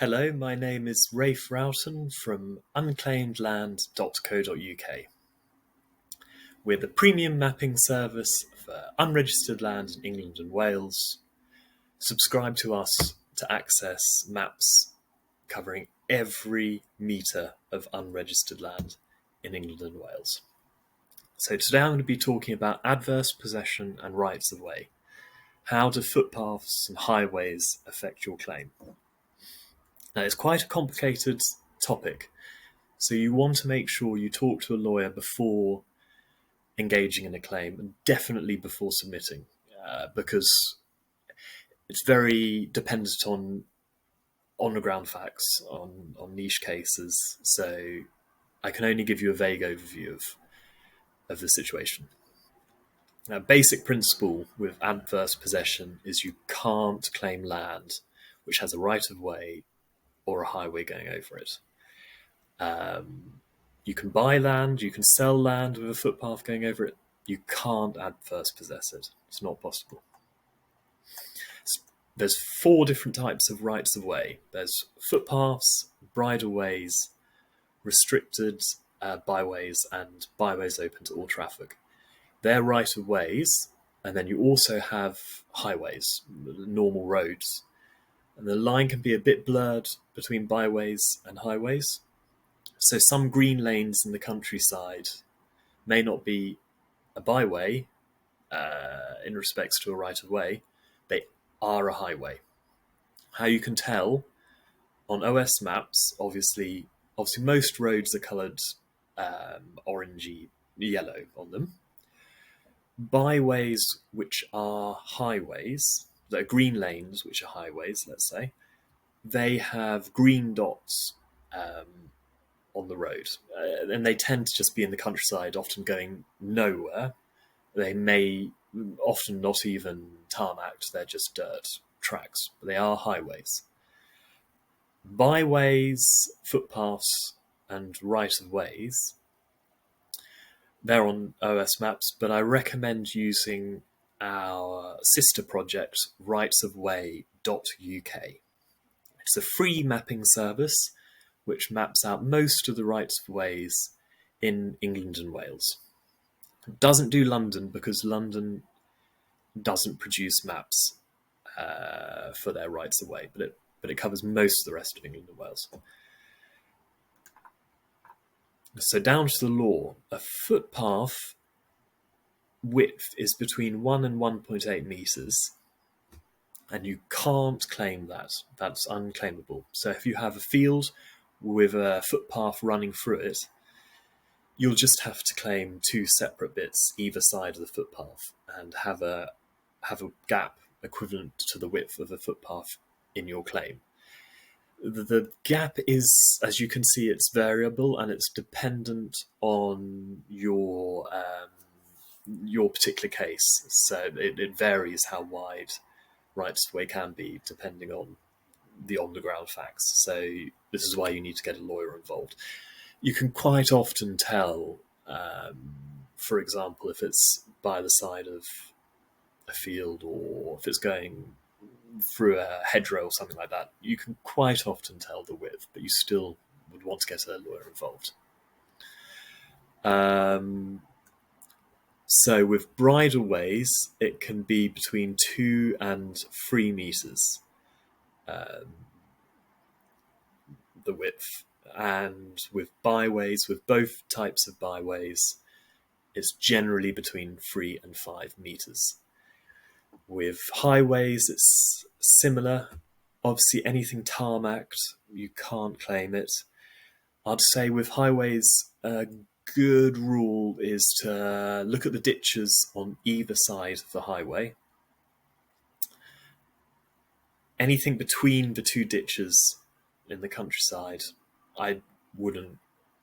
Hello, my name is Rafe Roughton from unclaimedland.co.uk. We're the premium mapping service for unregistered land in England and Wales. Subscribe to us to access maps covering every metre of unregistered land in England and Wales. So today I'm going to be talking about adverse possession and rights of way. How do footpaths and highways affect your claim? Now, it's quite a complicated topic, so you want to make sure you talk to a lawyer before engaging in a claim, and definitely before submitting, because it's very dependent on the ground facts, on niche cases. So I can only give you a vague overview of the situation. Now, basic principle with adverse possession is you can't claim land which has a right of way or a highway going over it. You can buy land, you can sell land with a footpath going over it. You can't adverse possess it. It's not possible. There's 4 different types of rights of way. There's footpaths, bridleways, restricted byways, and byways open to all traffic. They're right of ways, and then you also have highways, normal roads. And the line can be a bit blurred between byways and highways. So some green lanes in the countryside may not be a byway in respects to a right of way. They are a highway. How you can tell on OS maps, obviously most roads are coloured orangey yellow on them. Byways which are highways, they're green lanes which are highways, let's say, they have green dots on the road, and they tend to just be in the countryside, often going nowhere. They may often not even tarmacked, they're just dirt tracks, but they are highways. Byways, footpaths, and right-of-ways, they're on OS maps, but I recommend using our sister project, rightsofway.uk. It's a free mapping service which maps out most of the rights of ways in England and Wales. It doesn't do London because London doesn't produce maps for their rights of way, but it covers most of the rest of England and Wales. So down to the law, a footpath width is between 1 and 1.8 metres, and you can't claim that. That's unclaimable. So if you have a field with a footpath running through it, you'll just have to claim 2 separate bits either side of the footpath and have a gap equivalent to the width of a footpath in your claim. The gap is, as you can see, it's variable and it's dependent on your particular case. So it varies how wide rights of way can be depending on the on-the-ground facts. So this is why you need to get a lawyer involved. You can quite often tell, for example, if it's by the side of a field or if it's going through a hedgerow or something like that, you can quite often tell the width, but you still would want to get a lawyer involved. So with bridleways, it can be between 2 and 3 metres, the width. And with byways, with both types of byways, it's generally between 3 and 5 metres. With highways, it's similar. Obviously, anything tarmacked, you can't claim it. I'd say with highways, a good rule is to look at the ditches on either side of the highway. Anything between the 2 ditches in the countryside, I wouldn't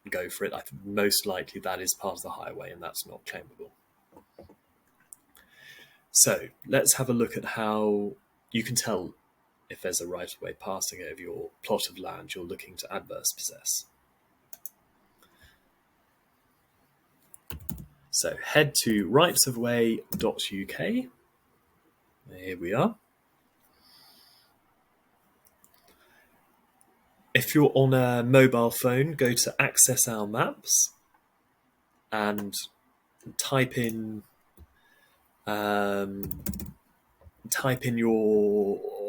go for it. I think most likely that is part of the highway and that's not claimable. So let's have a look at how you can tell if there's a right of way passing over your plot of land you're looking to adverse possess. So head to rightsofway.uk. Here we are. If you're on a mobile phone, go to Access Our Maps and type in your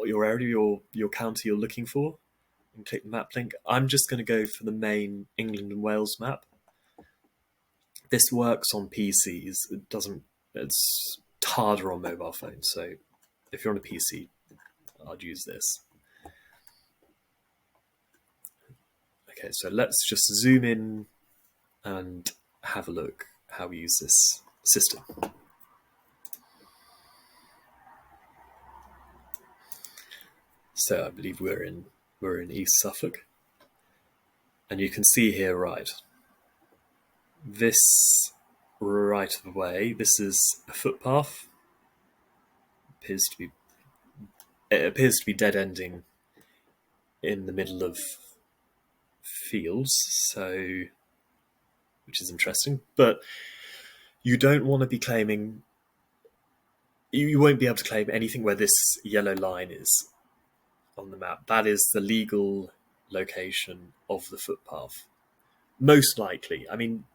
area, your county you're looking for, and click the map link. I'm just going to go for the main England and Wales map. This works on PCs. It doesn't. It's harder on mobile phones. So if you're on a PC, I'd use this. Okay, so let's just zoom in and have a look how we use this system. So I believe we're in East Suffolk, and you can see here, right, this right of the way, this is a footpath. It appears to be dead ending in the middle of fields, so which is interesting. But you don't want to be claiming. You won't be able to claim anything where this yellow line is on the map. That is the legal location of the footpath. Most likely. I mean,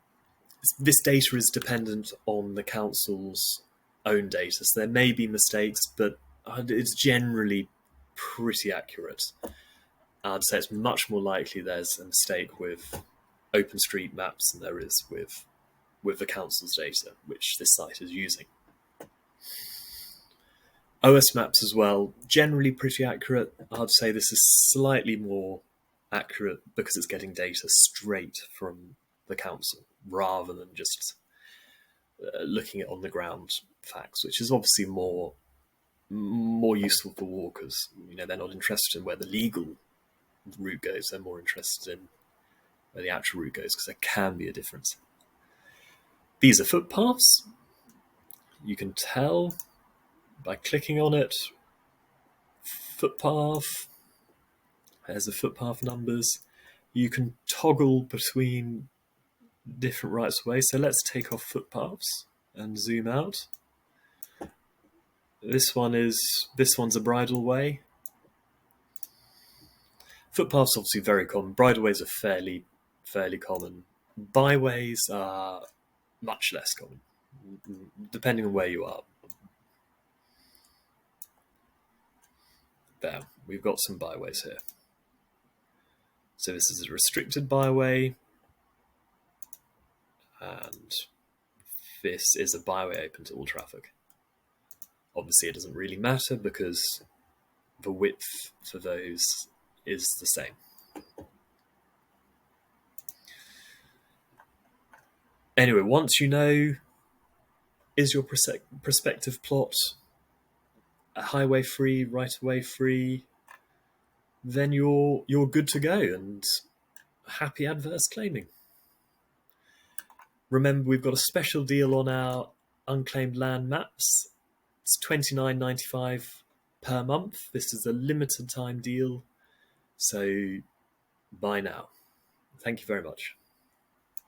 this data is dependent on the council's own data, so there may be mistakes, but it's generally pretty accurate. I'd say it's much more likely there's a mistake with OpenStreetMaps than there is with the council's data, which this site is using. OS maps as well, generally pretty accurate. I'd say this is slightly more accurate because it's getting data straight from the council rather than just looking at on-the-ground facts, which is obviously more useful for walkers. You know, they're not interested in where the legal route goes; they're more interested in where the actual route goes because there can be a difference. These are footpaths. You can tell by clicking on it. Footpath. There's the footpath numbers. You can toggle between different rights of way. So let's take off footpaths and zoom out. This one's a bridle way. Footpaths obviously very common. Bridleways are fairly common. Byways are much less common, depending on where you are. There, we've got some byways here. So this is a restricted byway, and this is a byway open to all traffic. Obviously, it doesn't really matter because the width for those is the same. Anyway, once you know, is your prospective plot a highway free, right-of-way free, then you're good to go and happy adverse claiming. Remember, we've got a special deal on our unclaimed land maps. It's $29.95 per month. This is a limited time deal, so buy now. Thank you very much.